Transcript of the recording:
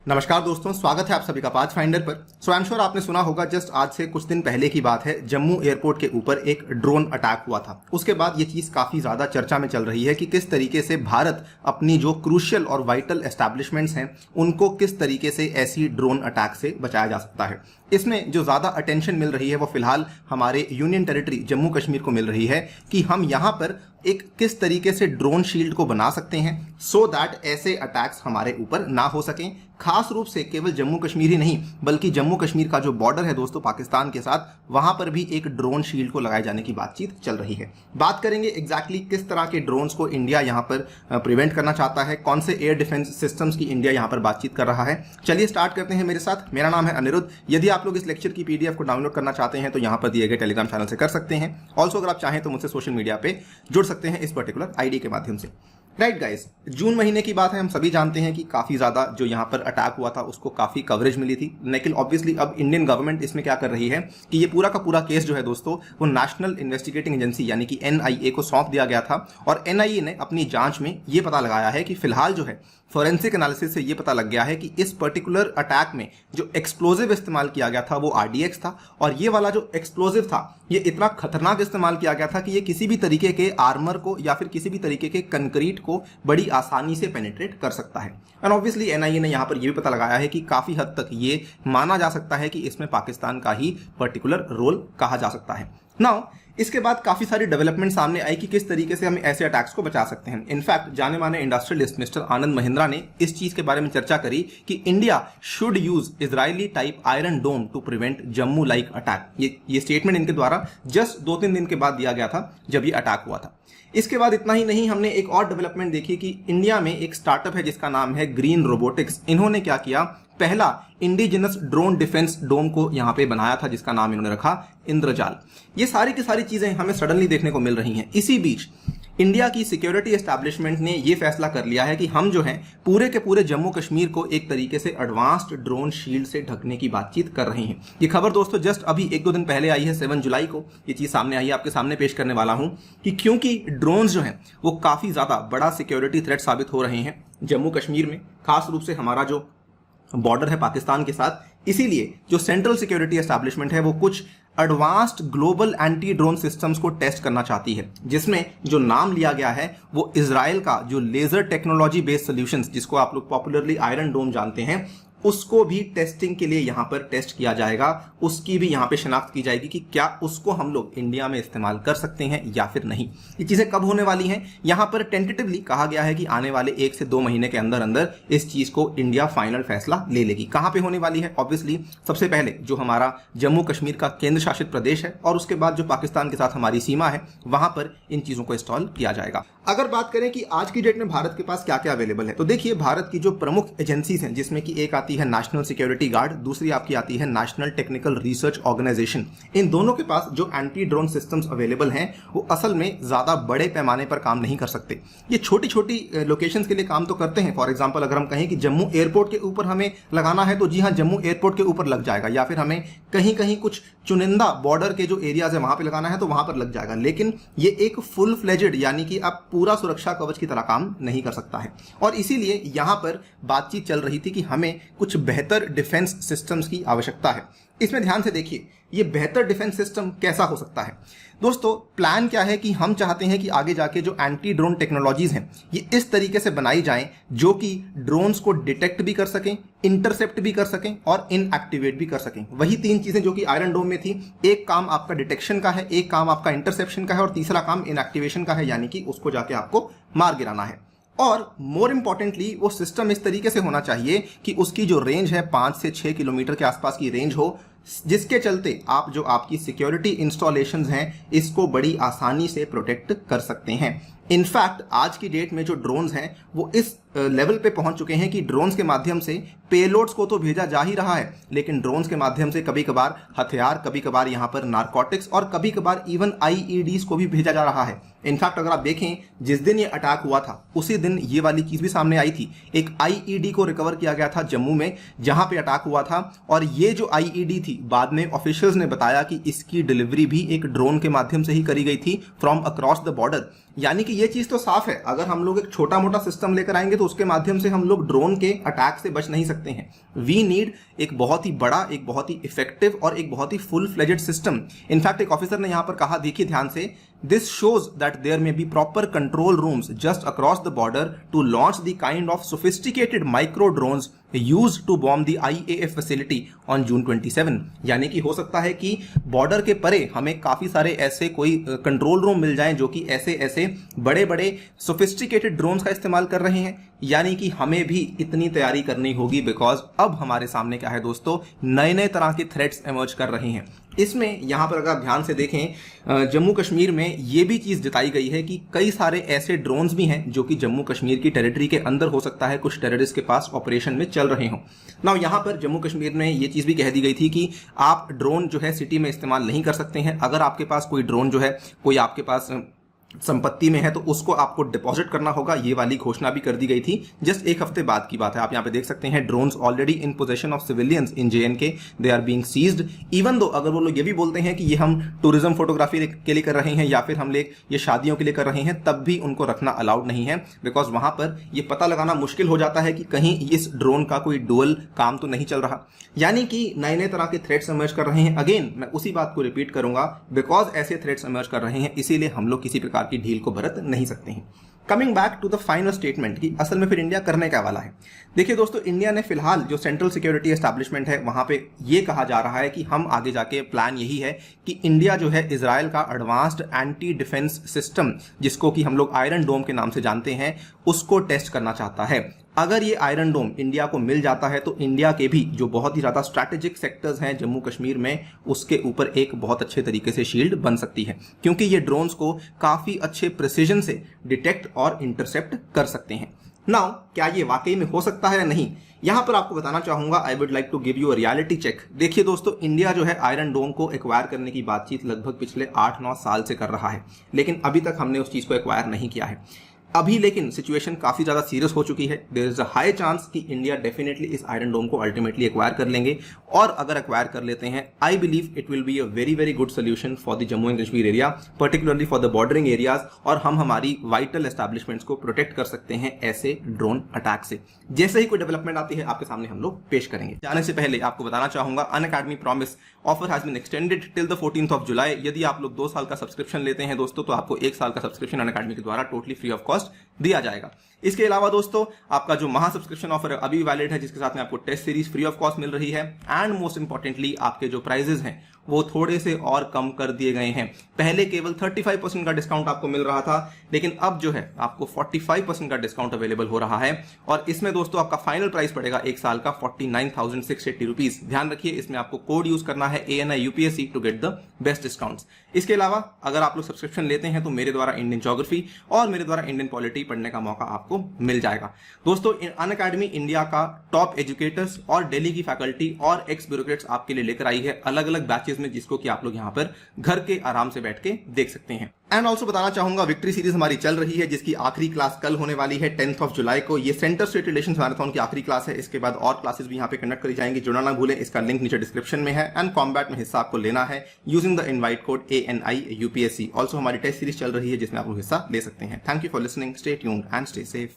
नमस्कार दोस्तों, स्वागत है आप सभी का पाथ फाइंडर पर। सो आई एम श्योर आपने सुना होगा, जस्ट आज से कुछ दिन पहले की बात है, जम्मू एयरपोर्ट के ऊपर एक ड्रोन अटैक हुआ था। उसके बाद ये चीज़ काफ़ी ज़्यादा चर्चा में चल रही है कि किस तरीके से भारत अपनी जो क्रूशियल और वाइटल एस्टैब्लिशमेंट्स हैं उनको किस तरीके से ऐसी ड्रोन अटैक से बचाया जा सकता है। इसमें जो ज़्यादा अटेंशन मिल रही है वो फिलहाल हमारे यूनियन टेरिटरी जम्मू कश्मीर को मिल रही है कि हम यहाँ पर एक किस तरीके से ड्रोन शील्ड को बना सकते हैं सो दैट ऐसे अटैक्स हमारे ऊपर ना हो सकें। खास रूप से केवल जम्मू कश्मीर ही नहीं बल्कि जम्मू कश्मीर का जो बॉर्डर है दोस्तों पाकिस्तान के साथ, वहां पर भी एक ड्रोन शील्ड को लगाए जाने की बातचीत चल रही है। बात करेंगे एग्जैक्टली किस तरह के ड्रोन्स को इंडिया यहां पर प्रिवेंट करना चाहता है, कौन से एयर डिफेंस सिस्टम्स की इंडिया यहां पर बातचीत कर रहा है। चलिए स्टार्ट करते हैं मेरे साथ। मेरा नाम है अनिरुद्ध। यदि आप लोग इस लेक्चर की पीडीएफ को डाउनलोड करना चाहते हैं तो यहां पर दिए गए टेलीग्राम चैनल से कर सकते हैं। ऑल्सो अगर आप चाहें तो मुझसे सोशल मीडिया पे जुड़ सकते हैं इस पर्टिकुलर आईडी के माध्यम से। राइट गाइस, जून महीने की बात है। हम सभी जानते हैं कि काफी ज्यादा जो यहाँ पर अटैक हुआ था उसको काफी कवरेज मिली थी, लेकिन ऑब्वियसली अब इंडियन गवर्नमेंट इसमें क्या कर रही है कि ये पूरा का पूरा केस जो है दोस्तों वो नेशनल इन्वेस्टिगेटिंग एजेंसी यानी कि एनआईए को सौंप दिया गया था। और एनआईए ने अपनी जांच में ये पता लगाया है कि फिलहाल जो है फोरेंसिक एनालिसिस से ये पता लग गया है कि इस पर्टिकुलर अटैक में जो एक्सप्लोजिव इस्तेमाल किया गया था वो आरडीएक्स था। और ये वाला जो एक्सप्लोजिव था ये इतना खतरनाक इस्तेमाल किया गया था कि ये किसी भी तरीके के आर्मर को या फिर किसी भी तरीके के कंक्रीट को बड़ी आसानी से पेनिट्रेट कर सकता है। एंड ऑब्वियसली एनआईए ने यहाँ पर यह भी पता लगाया है कि काफी हद तक ये माना जा सकता है कि इसमें पाकिस्तान का ही पर्टिकुलर रोल कहा जा सकता है। नाउ इसके बाद काफी सारी डेवलपमेंट सामने आई कि किस तरीके से हम ऐसे अटैक्स को बचा सकते हैं। इनफैक्ट जाने माने इंडस्ट्रियलिस्ट मिस्टर आनंद महिंद्रा ने इस चीज के बारे में चर्चा करी कि India should use Israeli type iron dome to prevent Jammu like attack. ये स्टेटमेंट इनके द्वारा जस्ट 2-3 दिन के बाद दिया गया था जब ये अटैक हुआ था। इसके बाद इतना ही नहीं, हमने एक और डेवलपमेंट देखी कि इंडिया में एक स्टार्टअप है जिसका नाम है ग्रीन रोबोटिक्स। इन्होंने क्या किया, पहला इंडिजिनस ड्रोन डिफेंस डोम को यहां पे बनाया था जिसका नाम इन्होंने रखा इंद्रजाल। ये सारी की सारी चीजें हमें सडनली देखने को मिल रही हैं। इसी बीच इंडिया की सिक्योरिटी एस्टैब्लिशमेंट ने यह फैसला कर लिया है कि हम जो है पूरे के पूरे जम्मू कश्मीर को एक तरीके से एडवांस्ड ड्रोन शील्ड से ढकने की बातचीत कर रहे हैं। ये खबर दोस्तों जस्ट अभी 1-2 दिन पहले आई है, 7 जुलाई को ये चीज सामने आई है। आपके सामने पेश करने वाला हूं कि क्योंकि ड्रोन्स जो हैं वो काफी ज्यादा बड़ा सिक्योरिटी थ्रेट साबित हो रहे हैं जम्मू कश्मीर में, खास रूप से हमारा जो बॉर्डर है पाकिस्तान के साथ। इसीलिए जो सेंट्रल सिक्योरिटी एस्टैब्लिशमेंट है वो कुछ advanced global anti drone systems को टेस्ट करना चाहती है, जिसमें जो नाम लिया गया है वो इजराइल का जो लेजर टेक्नोलॉजी बेस्ड सॉल्यूशंस, जिसको आप लोग पॉपुलरली आयरन डोम जानते हैं, उसको भी टेस्टिंग के लिए यहां पर टेस्ट किया जाएगा। उसकी भी यहां पे शनाख्त की जाएगी कि क्या उसको हम लोग इंडिया में इस्तेमाल कर सकते हैं या फिर नहीं। ये चीजें कब होने वाली हैं, यहां पर टेंटेटिवली कहा गया है कि आने वाले 1 से 2 महीने के अंदर अंदर इस चीज को इंडिया फाइनल फैसला ले लेगी। कहां पे होने वाली है, ऑब्वियसली सबसे पहले जो हमारा जम्मू कश्मीर का केंद्र शासित प्रदेश है और उसके बाद जो पाकिस्तान के साथ हमारी सीमा है वहां पर इन चीजों को इंस्टॉल किया जाएगा। अगर बात करें कि आज की डेट में भारत के पास क्या क्या अवेलेबल है, तो देखिए भारत की जो प्रमुख एजेंसीज हैं जिसमें कि एक आती है नेशनल सिक्योरिटी गार्ड, दूसरी आपकी आती है नेशनल टेक्निकल रिसर्च ऑर्गेनाइजेशन। इन दोनों के पास जो एंटी ड्रोन सिस्टम्स अवेलेबल हैं वो असल में ज्यादा बड़े पैमाने पर काम नहीं कर सकते। ये छोटी छोटी लोकेशंस के लिए काम तो करते हैं। फॉर एग्जांपल अगर हम कहें कि जम्मू एयरपोर्ट के ऊपर हमें लगाना है तो जी हाँ, जम्मू एयरपोर्ट के ऊपर लग जाएगा, या फिर हमें कहीं कहीं कुछ चुनिंदा बॉर्डर के जो एरियाज है वहां पे लगाना है तो वहां पर लग जाएगा। लेकिन ये एक फुल फ्लेजेड यानी कि अब पूरा सुरक्षा कवच की तरह काम नहीं कर सकता है। और इसीलिए यहां पर बातचीत चल रही थी कि हमें कुछ बेहतर डिफेंस सिस्टम्स की आवश्यकता है। इसमें ध्यान से देखिए ये बेहतर डिफेंस सिस्टम कैसा हो सकता है। दोस्तों प्लान क्या है कि हम चाहते हैं कि आगे जाके जो एंटी ड्रोन टेक्नोलॉजीज हैं ये इस तरीके से बनाई जाएं जो कि ड्रोन्स को डिटेक्ट भी कर सकें, इंटरसेप्ट भी कर सकें और इनएक्टिवेट भी कर सकें। वही 3 चीजें जो कि आयरन डोम में थी। एक काम आपका डिटेक्शन का है, एक काम आपका इंटरसेप्शन का है और तीसरा काम इनएक्टिवेशन का है, यानी कि उसको जाके आपको मार गिराना है। और मोर इंपॉर्टेंटली वो सिस्टम इस तरीके से होना चाहिए कि उसकी जो रेंज है 5 से 6 किलोमीटर के आसपास की रेंज हो, जिसके चलते आप जो आपकी सिक्योरिटी इंस्टॉलेशंस हैं इसको बड़ी आसानी से प्रोटेक्ट कर सकते हैं। इनफैक्ट आज की डेट में जो ड्रोन्स हैं वो इस लेवल पे पहुंच चुके हैं कि ड्रोन्स के माध्यम से पेलोड्स को तो भेजा जा ही रहा है, लेकिन ड्रोन्स के माध्यम से कभी कभार हथियार, कभी कभार यहाँ पर नारकोटिक्स और कभी कभार इवन आईईडीज को भी भेजा जा रहा है। इनफैक्ट अगर आप देखें जिस दिन ये अटैक हुआ था उसी दिन ये वाली चीज भी सामने आई थी। एक आईईडी को रिकवर किया गया था जम्मू में जहां पे अटैक हुआ था, और ये जो आईईडी थी बाद में ऑफिशियल्स ने बताया कि इसकी डिलीवरी भी एक ड्रोन के माध्यम से ही करी गई थी फ्रॉम अक्रॉस द बॉर्डर। यानी कि ये चीज तो साफ है, अगर हम लोग एक छोटा मोटा सिस्टम लेकर आएंगे तो उसके माध्यम से हम लोग ड्रोन के अटैक से बच नहीं सकते हैं। वी नीड एक बहुत ही बड़ा, एक बहुत ही इफेक्टिव और एक बहुत ही फुल फ्लेजेड सिस्टम। इनफैक्ट एक ऑफिसर ने यहां पर कहा, देखिए ध्यान से, this shows that there may be proper control rooms just across the border to launch the kind of sophisticated micro drones used to bomb the IAF facility on June 27। यानी कि हो सकता है कि बॉर्डर के परे हमें काफी सारे ऐसे कोई कंट्रोल रूम मिल जाएं जो कि ऐसे ऐसे बड़े बड़े सोफिस्टिकेटेड ड्रोन्स का इस्तेमाल कर रहे हैं। यानी कि हमें भी इतनी तैयारी करनी होगी, बिकॉज अब हमारे सामने क्या है दोस्तों, नए नए तरह के थ्रेट्स इमर्ज कर रहे हैं। इसमें यहां पर अगर आप ध्यान से देखें, जम्मू कश्मीर में यह भी चीज जताई गई है कि कई सारे ऐसे ड्रोन्स भी हैं जो कि जम्मू कश्मीर की टेरिटरी के अंदर हो सकता है कुछ टेररिस्ट के पास ऑपरेशन में चल रहे हों। नाउ यहां पर जम्मू कश्मीर में यह चीज भी कह दी गई थी कि आप ड्रोन जो है सिटी में इस्तेमाल नहीं कर सकते हैं। अगर आपके पास कोई ड्रोन जो है कोई आपके पास संपत्ति में है तो उसको आपको डिपॉजिट करना होगा, ये वाली घोषणा भी कर दी गई थी। जस्ट एक हफ्ते बाद की बात है। आप यहाँ पे देख सकते हैं drones already in position of civilians in JNK, they are being seized. Even though अगर वो लोग ये भी बोलते हैं कि ये हम टूरिज्म फोटोग्राफी के लिए कर रहे हैं या फिर हम लोग ये शादियों के लिए कर रहे हैं, तब भी उनको रखना अलाउड नहीं है, बिकॉज वहां पर ये पता लगाना मुश्किल हो जाता है कि कहीं इस ड्रोन का कोई डुअल काम तो नहीं चल रहा। यानी कि नए नए तरह के थ्रेट्स इमर्ज कर रहे हैं। अगेन मैं उसी बात को रिपीट करूंगा, बिकॉज ऐसे थ्रेट्स इमर्ज कर रहे हैं इसीलिए हम लोग किसी प्रकार की ढील को बरत नहीं सकते हैं। Coming back to the final statement कि असल में फिर इंडिया करने क्या वाला है। देखिए दोस्तों, इंडिया ने फिलहाल जो सेंट्रल सिक्योरिटी एस्टैब्लिशमेंट है वहां पे ये कहा जा रहा है कि हम आगे जाके प्लान यही है कि इंडिया जो है इजराइल का एडवांस्ड एंटी डिफेंस सिस्टम, जिसको कि हम लोग आयरन डोम के नाम से जानते हैं, उसको टेस्ट करना चाहता है। अगर ये आयरन डोम इंडिया को मिल जाता है तो इंडिया के भी जो बहुत ही ज्यादा स्ट्रैटेजिक सेक्टर्स हैं जम्मू कश्मीर में, उसके ऊपर एक बहुत अच्छे तरीके से शील्ड बन सकती है, क्योंकि ये ड्रोन्स को काफी अच्छे प्रिसीजन से डिटेक्ट और इंटरसेप्ट कर सकते हैं। नाउ क्या ये वाकई में हो सकता है या नहीं, यहां पर आपको बताना चाहूंगा। I would like to give you a reality check. देखिए दोस्तों, इंडिया जो है आयरन डोम को एक्वायर करने की बातचीत लगभग पिछले 8-9 साल से कर रहा है, लेकिन अभी तक हमने उस चीज को एक्वायर नहीं किया है। अभी लेकिन सिचुएशन काफी ज्यादा सीरियस हो चुकी है। There is a high chance कि इंडिया डेफिनेटली इस आयरन डोम को अल्टीमेटली एक्वायर कर लेंगे, और अगर एक्वायर कर लेते हैं, I believe it will be a very very good solution for the Jammu and Kashmir area, particularly for the bordering areas, और हम हमारी वाइटल एस्टैब्लिशमेंट्स को प्रोटेक्ट कर सकते हैं ऐसे ड्रोन अटैक से। जैसे ही कोई डेवलपमेंट आती है आपके सामने हम लोग पेश करेंगे। जाने से पहले आपको बताना चाहूंगा, Unacademy promise offer has been extended till the 14th of July। यदि आप लोग 2 साल का सब्सक्रिप्शन लेते हैं दोस्तों, तो आपको 1 साल का सब्सक्रिप्शन अनअकैडमी के द्वारा टोटली फ्री ऑफ कॉस्ट दिया जाएगा। इसके अलावा दोस्तों, आपका जो महा सब्सक्रिप्शन ऑफर अभी वैलिड है, जिसके साथ में आपको test series free of cost मिल रही है, एंड मोस्ट इंपॉर्टेंटली आपके जो प्राइजेस हैं वो थोड़े से और कम कर दिए गए हैं। पहले केवल 35% का डिस्काउंट आपको मिल रहा था, लेकिन अब जो है आपको 45% का डिस्काउंट अवेलेबल हो रहा है, और इसमें दोस्तों आपका फाइनल प्राइस पड़ेगा 1 साल का 49,680 रुपीज। ध्यान रखिए, इसमें आपको कोड यूज करना है ANI UPSC to get the best discounts. इसके अलावा अगर आप लोग सब्सक्रिप्शन लेते हैं तो मेरे द्वारा इंडियन ज्योग्राफी और मेरे द्वारा इंडियन पॉलिटी पढ़ने का मौका आपको मिल जाएगा। दोस्तों, अनअकैडमी इंडिया का टॉप एजुकेटर्स और दिल्ली की फैकल्टी और एक्स ब्यूरोक्रेट्स आपके लिए लेकर आई है अलग अलग बैचेस में, जिसको कि आप लोग यहां पर घर के आराम से बैठ के देख सकते हैं। एंड ऑल्सो बताना चाहूंगा, विक्ट्री सीरीज हमारी चल रही है, जिसकी आखिरी क्लास कल होने वाली है 10th of July को। ये सेंटर स्टेट रिलेशंस मैराथन की आखिरी क्लास है। इसके बाद और क्लासेस भी यहाँ पे कंडक्ट करी जाएंगी, जुड़ना ना भूलें। इसका लिंक नीचे डिस्क्रिप्शन में है। एंड कॉम्बैट में हिस्सा आपको लेना है using the invite code ANI UPSC। Also हमारी टेस्ट सीरीज चल रही है जिसमें आप लोग हिस्सा ले सकते हैं। Thank you for listening, stay tuned and stay safe.